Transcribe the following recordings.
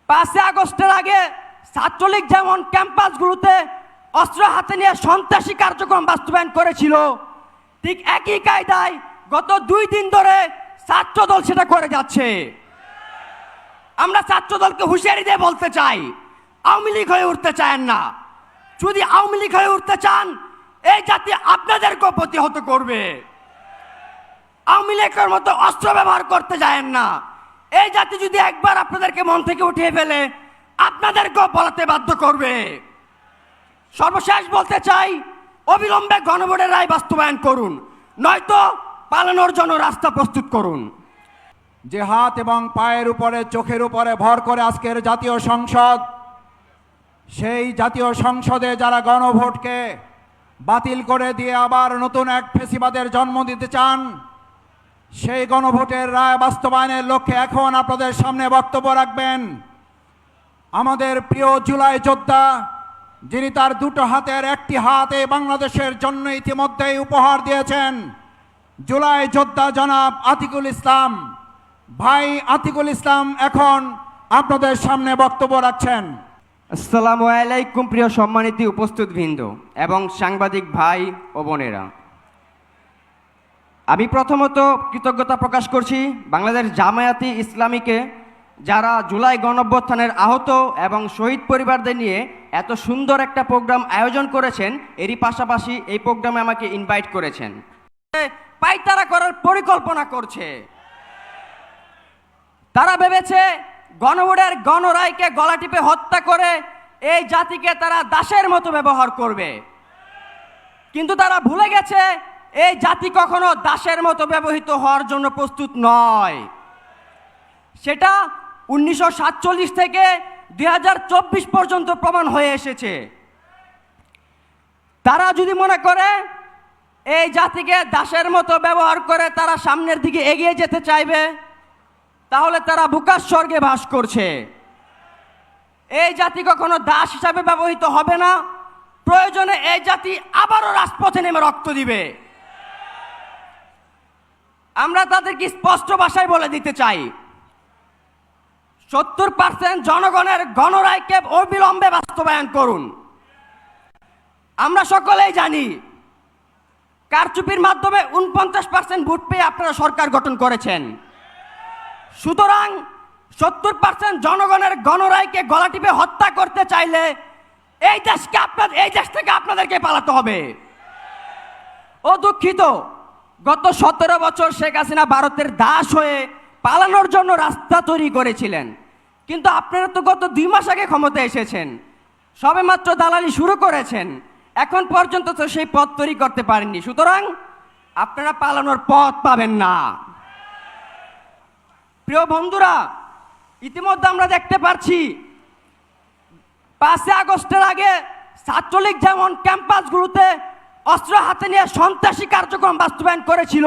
5 আগস্টের আগে ছাত্রলীগ যেমন ক্যাম্পাসগুলোতে অস্ত্র হাতে নিয়ে সন্ত্রাসী কার্যক্রম বাস্তবায়ন করেছিল, ঠিক একই কায়দায় গত 2 দিন ধরে ছাত্রদল সেটা করে যাচ্ছে। আমরা ছাত্রদলকে হুঁশিয়ারি দিয়ে বলতে চাই, আওয়ামী লীগ হয়ে উঠতে চান না। যদি আওয়ামী লীগ হয়ে উঠতে চান, এই জাতি আপনাদেরকেও প্রতিহত করবে। আওয়ামী লীগের মতো অস্ত্র ব্যবহার করতে যায় না। এই জাতি যদি একবার আপনাদেরকে মন থেকে উঠিয়ে ফেলে, আপনাদেরকেও পলাতে বাধ্য করবে। সর্বশেষ বলতে চাই, অবিলম্বে গণভোটের রায় বাস্তবায়ন করুন, নয়তো পালানোর জন্য রাস্তা প্রস্তুত করুন। যে হাত এবং পায়ের উপরে চোখের উপরে ভর করে আজকের জাতীয় সংসদ, সেই জাতীয় সংসদে যারা গণভোটকে বাতিল করে দিয়ে আবার নতুন এক ফেসিবাদের জন্ম দিতে চান, সেই গণভোটের রায় বাস্তবায়নের লক্ষ্যে এখন আপনাদের সামনে বক্তব্য রাখবেন আমাদের প্রিয় জুলাই যোদ্ধা, যিনি তার দুটো হাতের একটি হাত এই বাংলাদেশের জন্য ইতিমধ্যেই উপহার দিয়েছেন, জুলাই যোদ্ধা জনাব আতিকুল ইসলাম। ভাই আতিকুল ইসলাম এখন আপনাদের সামনে বক্তব্য রাখছেন। আসসালামু আলাইকুম প্রিয় সম্মানিত উপস্থিতবৃন্দ এবং সাংবাদিক ভাই ও বোনেরা, আমি প্রথমত কৃতজ্ঞতা প্রকাশ করছি বাংলাদেশ জামায়াতে ইসলামীকে, যারা জুলাই গণঅভ্যুত্থানের আহত এবং শহীদ পরিবারদের নিয়ে এত সুন্দর একটা প্রোগ্রাম আয়োজন করেছেন। এরই পাশাপাশি এই প্রোগ্রামে আমাকে ইনভাইট করেছেন। পাইতারা করার পরিকল্পনা করছে। তারা ভেবেছে গণভোটের গণরায়কে গলা টিপে হত্যা করে এই জাতিকে তারা দাসের মতো ব্যবহার করবে, কিন্তু তারা ভুলে গেছে এই জাতি কখনো দাসের মতো ব্যবহৃত হওয়ার জন্য প্রস্তুত নয়। সেটা 1947 থেকে 2024 পর্যন্ত প্রমাণ হয়ে এসেছে। তারা যদি মনে করে এই জাতিকে দাসের মতো ব্যবহার করে তারা সামনের দিকে এগিয়ে যেতে চাইবে, তাহলে তারা বুকার স্বর্গে বাস করছে। এই জাতি কখনো দাস হিসাবে ব্যবহৃত হবে না। প্রয়োজনে এই জাতি আবারও রাজপথে নেমে রক্ত দিবে। আমরা তাদেরকে স্পষ্ট ভাষায় বলে দিতে চাই, 70% জনগণের গণরায়কে অবিলম্বে বাস্তবায়ন করুন। আমরা সকলেই জানি কারচুপির মাধ্যমে 49% ভোট পেয়ে আপনারা সরকার গঠন করেছেন। সুতরাং 70% জনগণের গণরায়কে গলা টিপে হত্যা করতে চাইলে এই দেশ থেকে আপনাদেরকে পালাতে হবে। ও দুঃখিত, গত 17 বছর শেখ হাসিনা ভারতের দাস হয়ে পালানোর জন্য রাস্তা তৈরি করেছিলেন, কিন্তু আপনারা তো গত 2 মাস আগে ক্ষমতায় এসেছেন, সবেমাত্র দালালি শুরু করেছেন, এখন পর্যন্ত তো সেই পথ তৈরি করতে পারেননি। সুতরাং আপনারা পালানোর পথ পাবেন না। প্রিয় বন্ধুরা, ইতিমধ্যে আমরা দেখতে পাচ্ছি 5 আগস্টের আগে ছাত্রলীগ যেমন ক্যাম্পাসগুলোতে অস্ত্র হাতে নিয়ে সন্ত্রাসী কার্যক্রম বাস্তবায়ন করেছিল,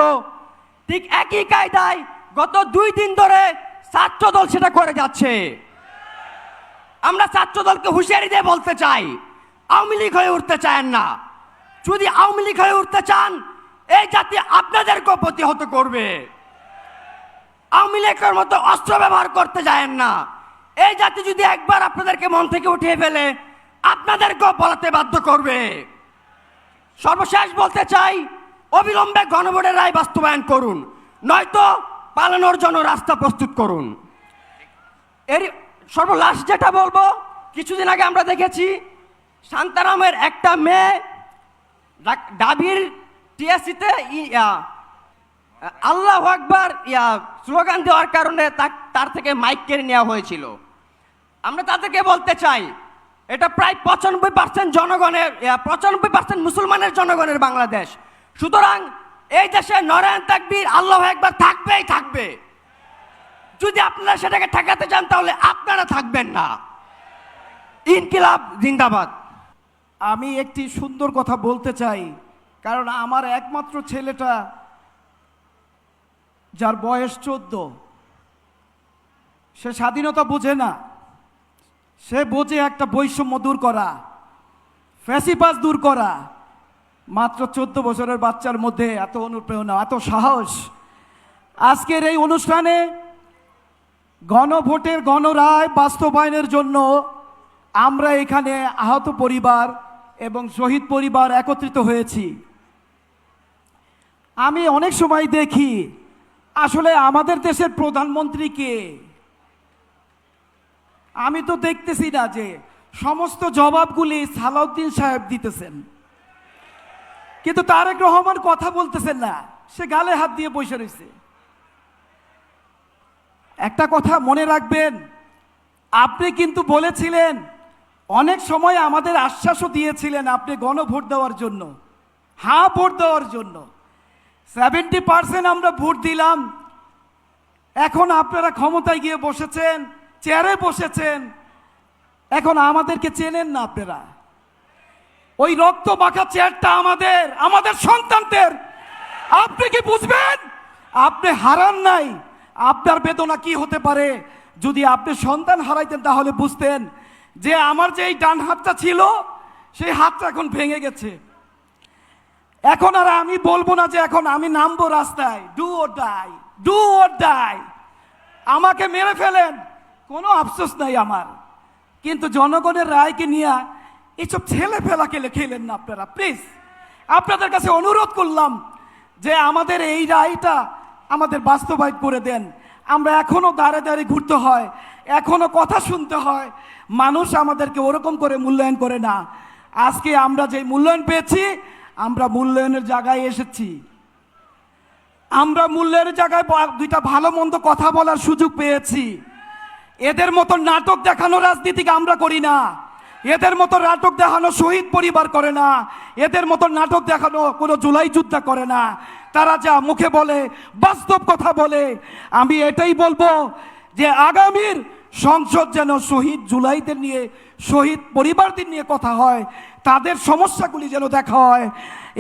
ঠিক একই কায়দায় গত 2 দিন ধরে ছাত্রদল সেটা করে যাচ্ছে। আমরা ছাত্রদলকে হুঁশিয়ারি দিয়ে বলতে চাই, আওয়ামী লীগ হয়ে উঠতে চান না। যদি আওয়ামী লীগ হয়ে উঠতে চান, এই জাতি আপনাদেরকেও প্রতিহত করবে। আওয়ামী লীগের মতো অস্ত্র ব্যবহার করতে যায় না। এই জাতি যদি একবার আপনাদেরকে মন থেকে উঠিয়ে ফেলে, আপনাদেরকেও পলাতে বাধ্য করবে। সর্বশেষ বলতে চাই, অবিলম্বে গণভোটের রায় বাস্তবায়ন করুন, নয়তো পালানোর জন্য রাস্তা প্রস্তুত করুন। এর সর্বলাস্ট যেটা বলবো, কিছুদিন আগে আমরা দেখেছি শান্তারামের একটা মেয়ে ডাবির টিএসসিতে আল্লাহু আকবার স্লোগান দেওয়ার কারণে তার থেকে মাইক কেড়ে নেওয়া হয়েছিল। আমরা তাদেরকে বলতে চাই, এটা প্রায় 95% জনগণের 95% মুসলমানের জনগণের বাংলাদেশ। সুতরাং এই দেশে নারায়ে তাকবীর আল্লাহু আকবার থাকবেই থাকবে। যদি আপনারা সেটাকে ঠেকাতে চান, তাহলে আপনারা থাকবেন না। ইনকিলাব জিন্দাবাদ। আমি একটি সুন্দর কথা বলতে চাই, কারণ আমার একমাত্র ছেলেটা, যার বয়স 14, সে স্বাধীনতা বোঝে না। সে বোঝে একটা বৈষম্য দূর করা, ফ্যাসিবাদ দূর করা। মাত্র 14 বছরের বাচ্চার মধ্যে এত অনুপ্রেরণা, এত সাহস। আজকের এই অনুষ্ঠানে গণভোটের গণরায় বাস্তবায়নের জন্য আমরা এখানে আহত পরিবার এবং শহীদ পরিবার একত্রিত হয়েছি। আমি অনেক সময় দেখি আসলে আমাদের দেশের প্রধানমন্ত্রী কে? আমি তো দেখতেছি না যে সমস্ত জবাবগুলি সালাউদ্দিন সাহেব দিতেছেন, কিন্তু তারেক রহমান কথা বলতেছেন না, সে গালে হাত দিয়ে বসে রয়েছে। একটা কথা মনে রাখবেন, আপনি কিন্তু বলেছিলেন, অনেক সময় আমাদের আশ্বাসও দিয়েছিলেন আপনি গণভোট দেওয়ার জন্য, হ্যাঁ ভোট দেওয়ার জন্য। 70% আমরা ভোট দিলাম। এখন আপনারা ক্ষমতায় গিয়ে বসেছেন, চেয়ারে বসেছেন, এখন আমাদেরকে চেনেন না আপনারা। ওই রক্ত মাখা চেয়ারটা আমাদের সন্তানদের। আপনি কি বুঝবেন? আপনি হারান নাই। আপনার বেদনা কি হতে পারে? যদি আপনি সন্তান হারাইতেন তাহলে বুঝতেন যে আমার যে এই ডান হাতটা ছিল সেই হাতটা এখন ভেঙে গেছে। এখন আর আমি বলবো না যে এখন আমি নামবো রাস্তায়, do or die, do or die, আমাকে মেরে ফেলেন, কোনো আফসোস নাই আমার। কিন্তু জনগণের রায়কে নিয়ে এইসব ছেলে ফেলা খেলেন না আপনারা। প্লিজ আপনাদের কাছে অনুরোধ করলাম যে আমাদের এই রায়টা আমাদের বাস্তবায়ন করে দেন। আমরা এখনো দাঁড়ে দাঁড়িয়ে ঘুরতে হয়, এখনো কথা শুনতে হয়। মানুষ আমাদেরকে ওরকম করে মূল্যায়ন করে না। আজকে আমরা যে মূল্যায়ন পেয়েছি, আমরা মূল্যায়নের জায়গায় এসেছি। আমরা মূল্যায়নের জায়গায় দুইটা ভালো মন্দ কথা বলার সুযোগ পেয়েছি। এদের মতো নাটক দেখানো রাজনীতিকে আমরা করি না। এদের মতো নাটক দেখানো শহীদ পরিবার করে না। এদের মতো নাটক দেখানো কোনো জুলাই যোদ্ধা করে না। তারা যা মুখে বলে বাস্তব কথা বলে। আমি এটাই বলবো যে আগামীর সংসদ যেন শহীদ জুলাইদের নিয়ে, শহীদ পরিবারদের নিয়ে কথা হয়, তাদের সমস্যাগুলি যেন দেখা হয়।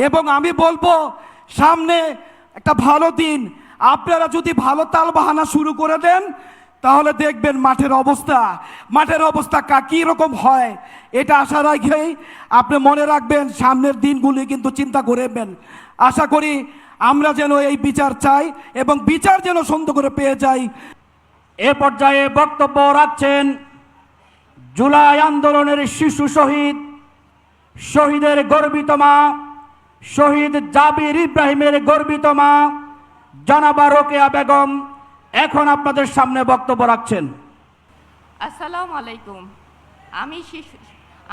এবং আমি বলবো সামনে একটা ভালো দিন, আপনারা যদি ভালো তাল বাহানা শুরু করে দেন তাহলে দেখবেন মাঠের অবস্থা কি রকম হয়। এটা আশা রাখেই আপনি মনে রাখবেন, সামনের দিনগুলি কিন্তু চিন্তা করবেন। আশা করি আমরা যেন এই বিচার চাই এবং বিচার যেন সুন্দর করে পেয়ে যাই। এ পর্যায়ে বক্তব্য রাখছেন জুলাই আন্দোলনের শিশু শহীদ, শহীদের গর্বিত মা, শহীদ জাবির ইব্রাহিমের গর্বিত মা জনাবা রোকেয়া বেগম। এখন আপনাদের সামনে বক্তব্য রাখছেন। আসসালামু আলাইকুম।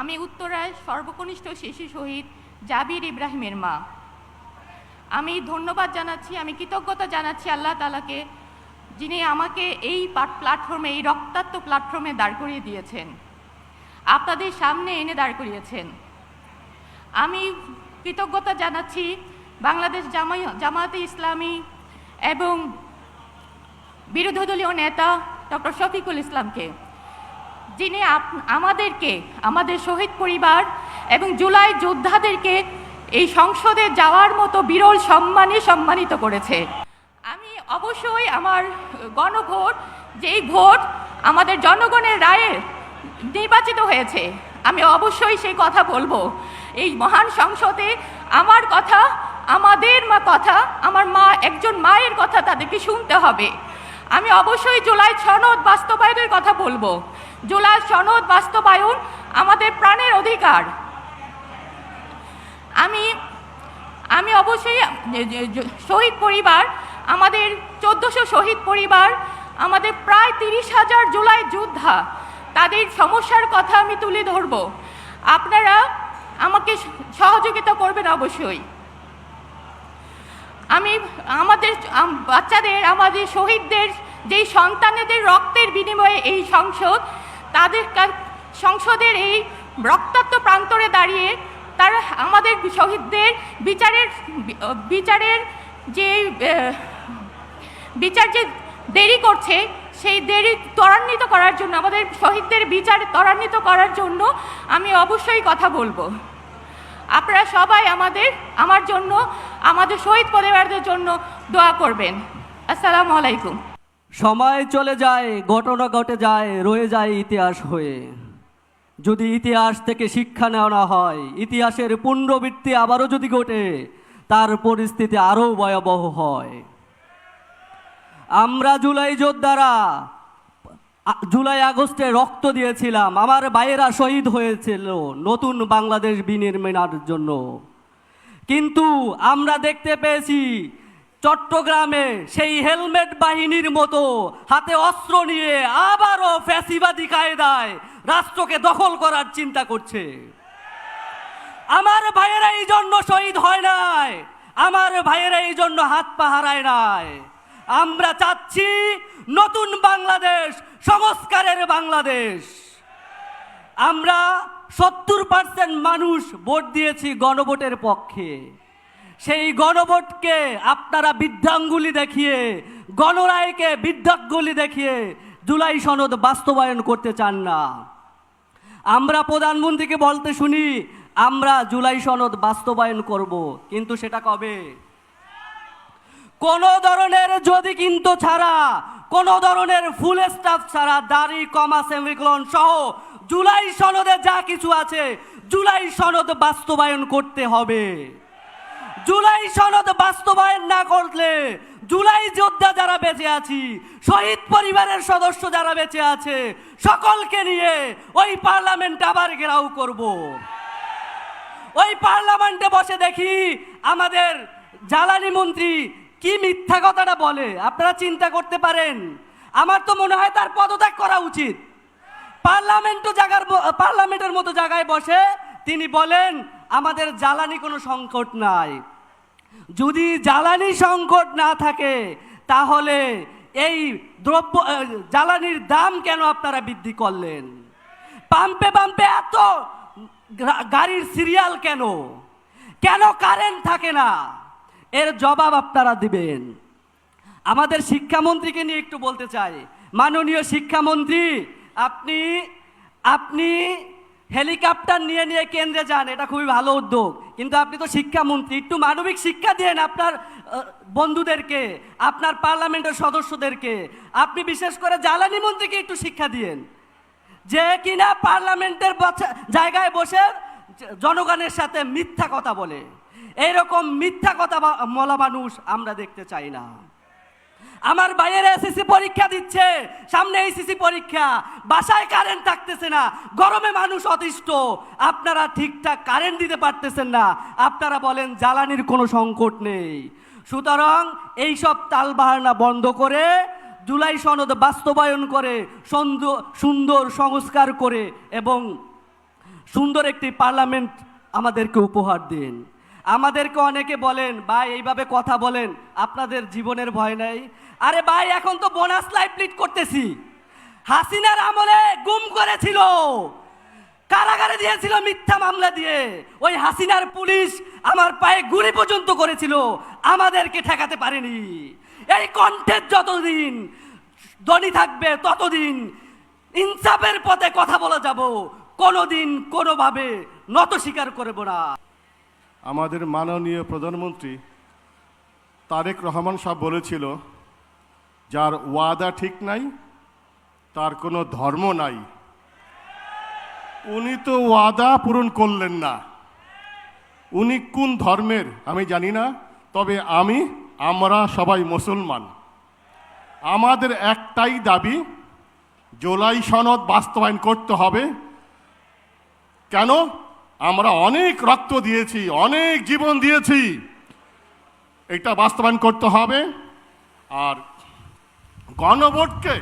আমি উত্তরায় সর্বকনিষ্ঠ শিশু শহীদ জাবির ইব্রাহিমের মা। আমি ধন্যবাদ জানাচ্ছি, আমি কৃতজ্ঞতা জানাচ্ছি আল্লাহ তাআলাকে, যিনি আমাকে এই প্ল্যাটফর্মে, এই রক্তাক্ত প্ল্যাটফর্মে দাঁড় করিয়ে দিয়েছেন, আপনাদের সামনে এনে দাঁড় করিয়েছেন। আমি কৃতজ্ঞতা জানাচ্ছি বাংলাদেশ জামায়াতে ইসলামী এবং বিরোধী দলীয় নেতা ডক্টর শফিকুল ইসলামকে, যিনি আমাদেরকে, আমাদের শহীদ পরিবার এবং জুলাই যোদ্ধাদেরকে এই সংসদে যাওয়ার মতো বিরল সম্মানে সম্মানিত করেছে। আমি অবশ্যই আমার গণভোট, যেই ভোট আমাদের জনগণের রায়ে নির্বাচিত হয়েছে, আমি অবশ্যই সেই কথা বলবো। এই মহান সংসদে আমার কথা, আমাদের কথা, আমার মা, একজন মায়ের কথা তাদেরকে শুনতে হবে। আমি অবশ্যই জুলাই সনদ বাস্তবায়নের কথা বলবো। জুলাই সনদ বাস্তবায়ন আমাদের প্রাণের অধিকার। আমি অবশ্যই শহীদ পরিবার, আমাদের 1400 শহীদ পরিবার, আমাদের প্রায় 30,000 জুলাই যোদ্ধা, তাদের সমস্যার কথা আমি তুলে ধরব। আপনারা আমাকে সহযোগিতা করবেন অবশ্যই। আমি আমাদের বাচ্চাদের, আমাদের শহীদদের, যেই সন্তানেদের রক্তের বিনিময়ে এই সংসদ, তাদের সংসদের এই রক্তাক্ত প্রান্তরে দাঁড়িয়ে তারা আমাদের শহীদদের বিচার যে দেরি করছে, সেই দেরি ত্বরান্বিত করার জন্য, আমাদের শহীদদের বিচার ত্বরান্বিত করার জন্য আমি অবশ্যই কথা বলবো। আপনারা সবাই আমার জন্য, আমাদের শহীদ পরিবারদের জন্য দোয়া করবেন। আসসালামু আলাইকুম। সময় চলে যায়, ঘটনা ঘটে যায়, রয়ে যায় ইতিহাস হয়ে। যদি ইতিহাস থেকে শিক্ষা নেওয়া না হয়, ইতিহাসের পুনরাবৃত্তি আবারও যদি ঘটে, তার পরিস্থিতি আরও ভয়াবহ হয়। আমরা জুলাই যোদ্ধারা জুলাই আগস্টে রক্ত দিয়েছিলাম, আমার ভাইয়েরা শহীদ হয়েছিল নতুন বাংলাদেশ বিনির্মাণের জন্য। কিন্তু আমরা দেখতে পেয়েছি চট্টগ্রামে সেই হেলমেট বাহিনীর মতো হাতে অস্ত্র নিয়ে আবারও ফ্যাসিবাদী কায়দায় রাষ্ট্রকে দখল করার চিন্তা করছে। আমার ভাইয়েরা এই জন্য শহীদ হয় নাই, আমার ভাইয়েরা এই জন্য হাত পা হারায় নাই। আমরা চাচ্ছি নতুন বাংলাদেশ, সংস্কারের বাংলাদেশ। আমরা 70% মানুষ ভোট দিয়েছি গণভোটের পক্ষে। সেই গণভোটকে আপনারা বৃদ্ধাঙ্গুলি দেখিয়ে, গণরায়কে বৃদ্ধাঙ্গুলি দেখিয়ে জুলাই সনদ বাস্তবায়ন করতে চান না। আমরা প্রধানমন্ত্রীকে বলতে শুনি আমরা জুলাই সনদ বাস্তবায়ন করব, কিন্তু সেটা কবে? কোনো ধরনের যদি কিন্তু ছাড়া, কোনো ধরনের ফুল স্টাফ ছাড়া, দাড়ি কমা সেমিকোলন সহ জুলাই সনদে যা কিছু আছে জুলাই সনদ বাস্তবায়ন করতে হবে। জুলাই সনদ বাস্তবায়ন না করলে জুলাই যোদ্ধা যারা বেঁচে আছি, শহীদ পরিবারের সদস্য যারা বেঁচে আছে, সকলকে নিয়ে ওই পার্লামেন্ট আবার ঘেরাও করব। ওই পার্লামেন্টে বসে দেখি আমাদের জ্বালানি মন্ত্রী কি মিথ্যা কথাটা বলে। আপনারা চিন্তা করতে পারেন, আমার তো মনে হয় তার পদত্যাগ করা উচিত। পার্লামেন্টের মতো জায়গায় বসে তিনি বলেন আমাদের জ্বালানি কোনো সংকট নাই। যদি জ্বালানি সংকট না থাকে তাহলে এই জ্বালানির দাম কেন আপনারা বৃদ্ধি করলেন? পাম্পে পাম্পে এত গাড়ির সিরিয়াল কেন? কেন কারেন্ট থাকে না? এর জবাব আপনারা দিবেন। আমাদের শিক্ষামন্ত্রীকে নিয়ে একটু বলতে চাই। মাননীয় শিক্ষামন্ত্রী, আপনি হেলিকপ্টার নিয়ে নিয়ে কেন্দ্রে যান, এটা খুবই ভালো উদ্যোগ, কিন্তু আপনি তো শিক্ষামন্ত্রী, একটু মানবিক শিক্ষা দেন আপনার বন্ধুদেরকে, আপনার পার্লামেন্টের সদস্যদেরকে। আপনি বিশেষ করে জ্বালানি মন্ত্রীকে একটু শিক্ষা দিয়েন, যে কিনা পার্লামেন্টের জায়গায় বসে জনগণের সাথে মিথ্যা কথা বলে। এইরকম মিথ্যা কথা বলা মানুষ আমরা দেখতে চাই না। আমার ভাইয়েরা এসএসসি পরীক্ষা দিচ্ছে, সামনে এইচএসসি পরীক্ষা, বাসায় কারেন্ট থাকতেছে না, গরমে মানুষ অতিষ্ঠ, আপনারা ঠিকঠাক কারেন্ট দিতে পারতেছেন না, আপনারা বলেন জ্বালানির কোনো সংকট নেই। সুতরাং এইসব তালবাহানা বন্ধ করে জুলাই সনদ বাস্তবায়ন করে সুন্দর সংস্কার করে এবং সুন্দর একটি পার্লামেন্ট আমাদেরকে উপহার দিন। আমাদেরকে অনেকে বলেন ভাই এইভাবে কথা বলেন, আপনাদের জীবনের ভয় নাই। আরে ভাই, এখন তো বোনাস লাইফ লিড করতেছি। হাসিনার আমলে গুম করেছিল, কারাগারে দিয়েছিল মিথ্যা মামলা দিয়ে। ওই হাসিনার পুলিশ আমার পায়ে গুলি পর্যন্ত করেছিল, আমাদেরকে ঠেকাতে পারেনি। এই কণ্ঠের যতদিন ধ্বনি থাকবে ততদিন ইনসাফের পথে কথা বলে যাব, কোনোদিন কোনোভাবে নত স্বীকার করব না। আমাদের মাননীয় প্রধানমন্ত্রী তারেক রহমান সাহেব বলেছিল, যার ওয়াদা ঠিক নাই তার কোনো ধর্ম নাই। উনি তো ওয়াদা পূরণ করলেন না। উনি কোন ধর্মের আমি জানি না, তবে আমরা সবাই মুসলমান। আমাদের একটাই দাবি, জুলাই সনদ বাস্তবায়ন করতে হবে। কেন? আমরা অনেক রক্ত দিয়েছি, অনেক জীবন দিয়েছি, এটা বাস্তবায়ন করতে হবে। আর গণভোটকে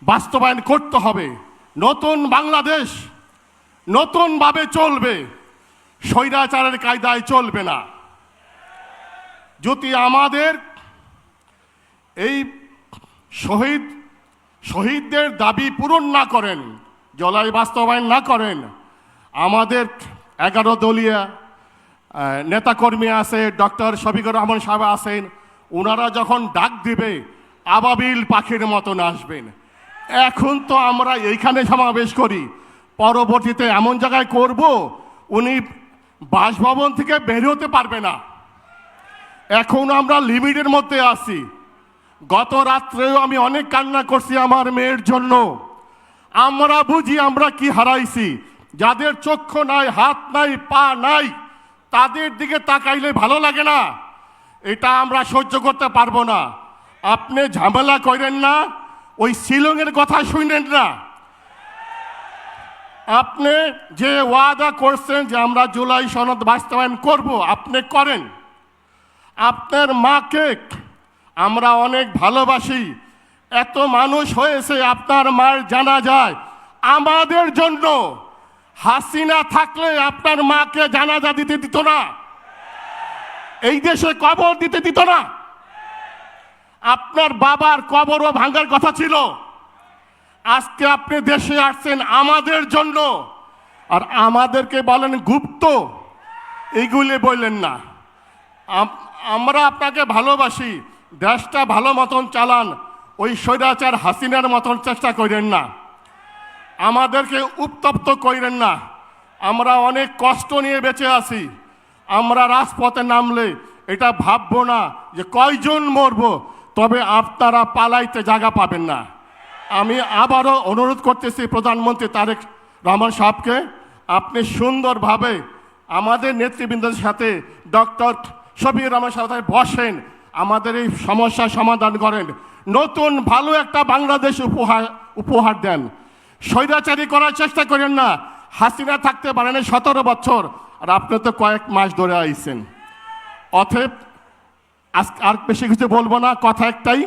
বাস্তবায়ন করতে হবে। নতুন বাংলাদেশ নতুনভাবে চলবে, স্বৈরাচারের কায়দায় চলবে না। যদি আমাদের এই শহীদদের দাবি পূরণ না করেন, জুলাই বাস্তবায়ন না করেন, আমাদের 11 দলীয় নেতাকর্মী আছে, ডক্টর শফিকুর রহমান সাহেব আছেন, ওনারা যখন ডাক দিবে আবাবিল পাখির মতন আসবেন। এখন তো আমরা এইখানে সমাবেশ করি, পরবর্তীতে এমন জায়গায় করব উনি বাসভবন থেকে বের হতে পারবে না। এখন আমরা লিমিটের মধ্যে আছি। গত রাত্রেও আমি অনেক কান্না করছি আমার মেয়ের জন্য। আমরা বুঝি আমরা কি হারাইছি। যাদের চক্ষু নাই, হাত নাই, পা নাই, তাদের দিকে তাকাইলে ভালো লাগে না। এটা আমরা সহ্য করতে পারবো না। আপনি ঝামেলা করেন না, ওই শিলংয়ের কথা শুনেন না। আপনি যে ওয়াদা করছেন যে আমরা জুলাই সনদ বাস্তবায়ন করব, আপনি করেন। আপনার মাকে আমরা অনেক ভালোবাসি, এত মানুষ হয়েছে আপনার মায়ের জানাজায়। আমাদের জন্য হাসিনা থাকলে আপনার মাকে জানাজা দিতে দিত না, এই দেশে কবর দিতে দিত না। আপনার বাবার কবরও ভাঙার কথা ছিল। আজকে আপনি দেশে আসছেন আমাদের জন্য, আর আমাদেরকে বলেন গুপ্ত, এইগুলি বললেন না। আমরা আপনাকে ভালোবাসি, দেশটা ভালো মতন চালান, ওই স্বৈরাচার হাসিনার মতন চেষ্টা করেন না, আমাদেরকে উত্তপ্ত করেন না। আমরা অনেক কষ্ট নিয়ে বেঁচে আছি। আমরা রাজপথে নামলে এটা ভাববো না যে কয়জন মরবো, তবে আপনারা পালাইতে জায়গা পাবেন না। আমি আবারও অনুরোধ করতেছি প্রধানমন্ত্রী তারেক রহমান সাহেবকে, আপনি সুন্দরভাবে আমাদের নেতৃবৃন্দের সাথে ডক্টর শফিকুর রহমান সাহেব বসেন, আমাদের এই সমস্যার সমাধান করেন, নতুন ভালো একটা বাংলাদেশ উপহার দেন। স্বৈরাচারী করার চেষ্টা করেন না। হাসিনা থাকতে পারেন 17 বছর, আর আপনি তো কয়েক মাস ধরে আইছেন। অতএব আজকে আর বেশি কিছু বলবো না, কথা একটাই,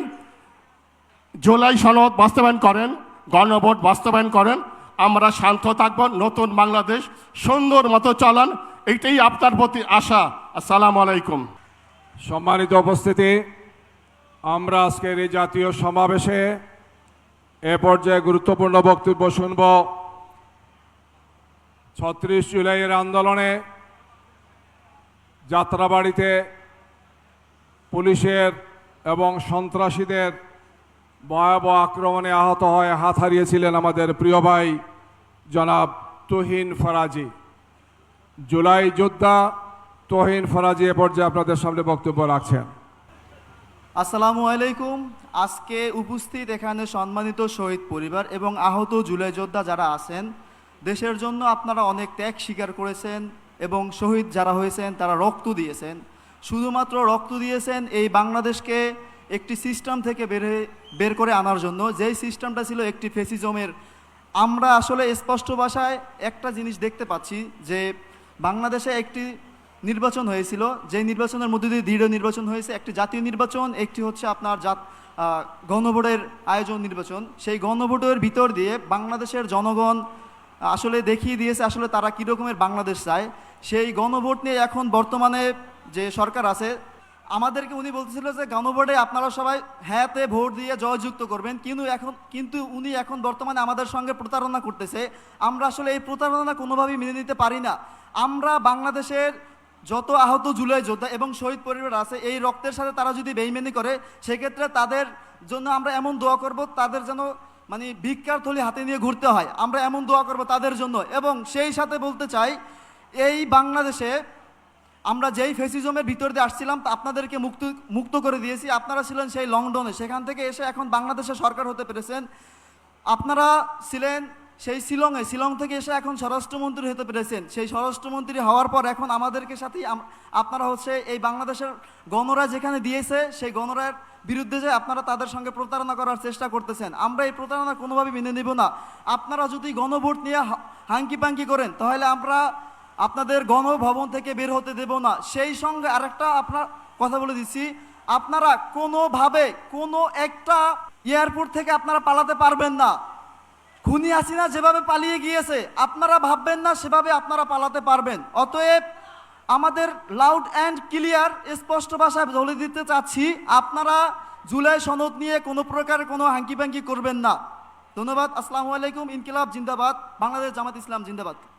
জুলাই সনদ বাস্তবায়ন করেন, গণভোট বাস্তবায়ন করেন, আমরা শান্ত থাকবো, নতুন বাংলাদেশ সুন্দর মতো চালান, এইটাই আপনার প্রতি আশা। আসসালামু আলাইকুম। সম্মানিত উপস্থিতি, আমরা আজকের এই জাতীয় সমাবেশে এ পর্যায়ে গুরুত্বপূর্ণ বক্তব্য শুনব। 36 জুলাইয়ের আন্দোলনে যাত্রাবাড়িতে পুলিশের এবং সন্ত্রাসীদের ভয়াবহ আক্রমণে আহত হয়ে হাত হারিয়েছিলেন আমাদের প্রিয় ভাই জনাব তুহিন ফরাজি। জুলাই যোদ্ধা তুহিন ফরাজি এ পর্যায়ে আপনাদের সামনে বক্তব্য রাখছেন। আসসালামু আলাইকুম। আজকে উপস্থিত এখানে সম্মানিত শহীদ পরিবার এবং আহত জুলাই যোদ্ধা যারা আছেন, দেশের জন্য আপনারা অনেক ত্যাগ স্বীকার করেছেন এবং শহীদ যারা হয়েছেন তারা রক্ত দিয়েছেন। শুধুমাত্র রক্ত দিয়েছেন এই বাংলাদেশকে একটি সিস্টেম থেকে বের করে আনার জন্য, যেই সিস্টেমটা ছিল একটি ফেসিজমের। আমরা আসলে স্পষ্ট ভাষায় একটা জিনিস দেখতে পাচ্ছি যে বাংলাদেশে একটি নির্বাচন হয়েছিল, যে নির্বাচনের মধ্যে দিয়ে দৃঢ় নির্বাচন হয়েছে, একটি জাতীয় নির্বাচন, একটি হচ্ছে আপনার গণভোটের আয়োজন নির্বাচন। সেই গণভোটের ভিতর দিয়ে বাংলাদেশের জনগণ আসলে দেখিয়ে দিয়েছে আসলে তারা কী রকমের বাংলাদেশ চায়। সেই গণভোট নিয়ে এখন বর্তমানে যে সরকার আছে, আমাদেরকে উনি বলতেছিল যে গণভোটে আপনারা সবাই হ্যাঁতে ভোট দিয়ে জয়যুক্ত করবেন, কিন্তু উনি এখন বর্তমানে আমাদের সঙ্গে প্রতারণা করতেছে। আমরা আসলে এই প্রতারণা কোনোভাবেই মেনে নিতে পারি না। আমরা বাংলাদেশের যত আহত জুলাই যোদ্ধা এবং শহীদ পরিবার আছে, এই রক্তের সাথে তারা যদি বেইমানি করে, সেক্ষেত্রে তাদের জন্য আমরা এমন দোয়া করব তাদের যেন মানে ভিক্ষার থলি হাতে নিয়ে ঘুরতে হয়, আমরা এমন দোয়া করব তাদের জন্য। এবং সেই সাথে বলতে চাই, এই বাংলাদেশে আমরা যেই ফেসিজমের ভিতর দিয়ে আসছিলাম তা আপনাদেরকে মুক্ত করে দিয়েছি। আপনারা ছিলেন সেই লন্ডনে, সেখান থেকে এসে এখন বাংলাদেশে সরকার হতে পেরেছেন। আপনারা ছিলেন সেই শিলং থেকে এসে এখন স্বরাষ্ট্রমন্ত্রী হতে পেরেছেন। সেই স্বরাষ্ট্রমন্ত্রী হওয়ার পর এখন আমাদেরকে সাথেই আপনারা হচ্ছে এই বাংলাদেশের গণরা যেখানে দিয়েছে সেই গণরার বিরুদ্ধে যে আপনারা তাদের সঙ্গে প্রতারণা করার চেষ্টা করতেছেন। আমরা এই প্রতারণা কোনোভাবেই মেনে নেব না। আপনারা যদি গণভোট নিয়ে হাঙ্কি পাঙ্কি করেন তাহলে আমরা আপনাদের গণভবন থেকে বের হতে দেব না। সেই সঙ্গে আরেকটা আপনার কথা বলে দিচ্ছি, আপনারা কোনোভাবে কোনো একটা এয়ারপোর্ট থেকে আপনারা পালাতে পারবেন না। খুনি হাসিনা যেভাবে পালিয়ে গিয়েছে আপনারা ভাববেন না সেভাবে আপনারা পালাতে পারবেন। অতএব আমাদের লাউড অ্যান্ড ক্লিয়ার স্পষ্ট ভাষায় বলে দিতে চাচ্ছি, আপনারা জুলাই সনদ নিয়ে কোনো প্রকার কোনো হাঙ্কি পাঙ্কি করবেন না। ধন্যবাদ। আসসালামু আলাইকুম। ইনকিলাব জিন্দাবাদ। বাংলাদেশ জামাত ইসলাম জিন্দাবাদ।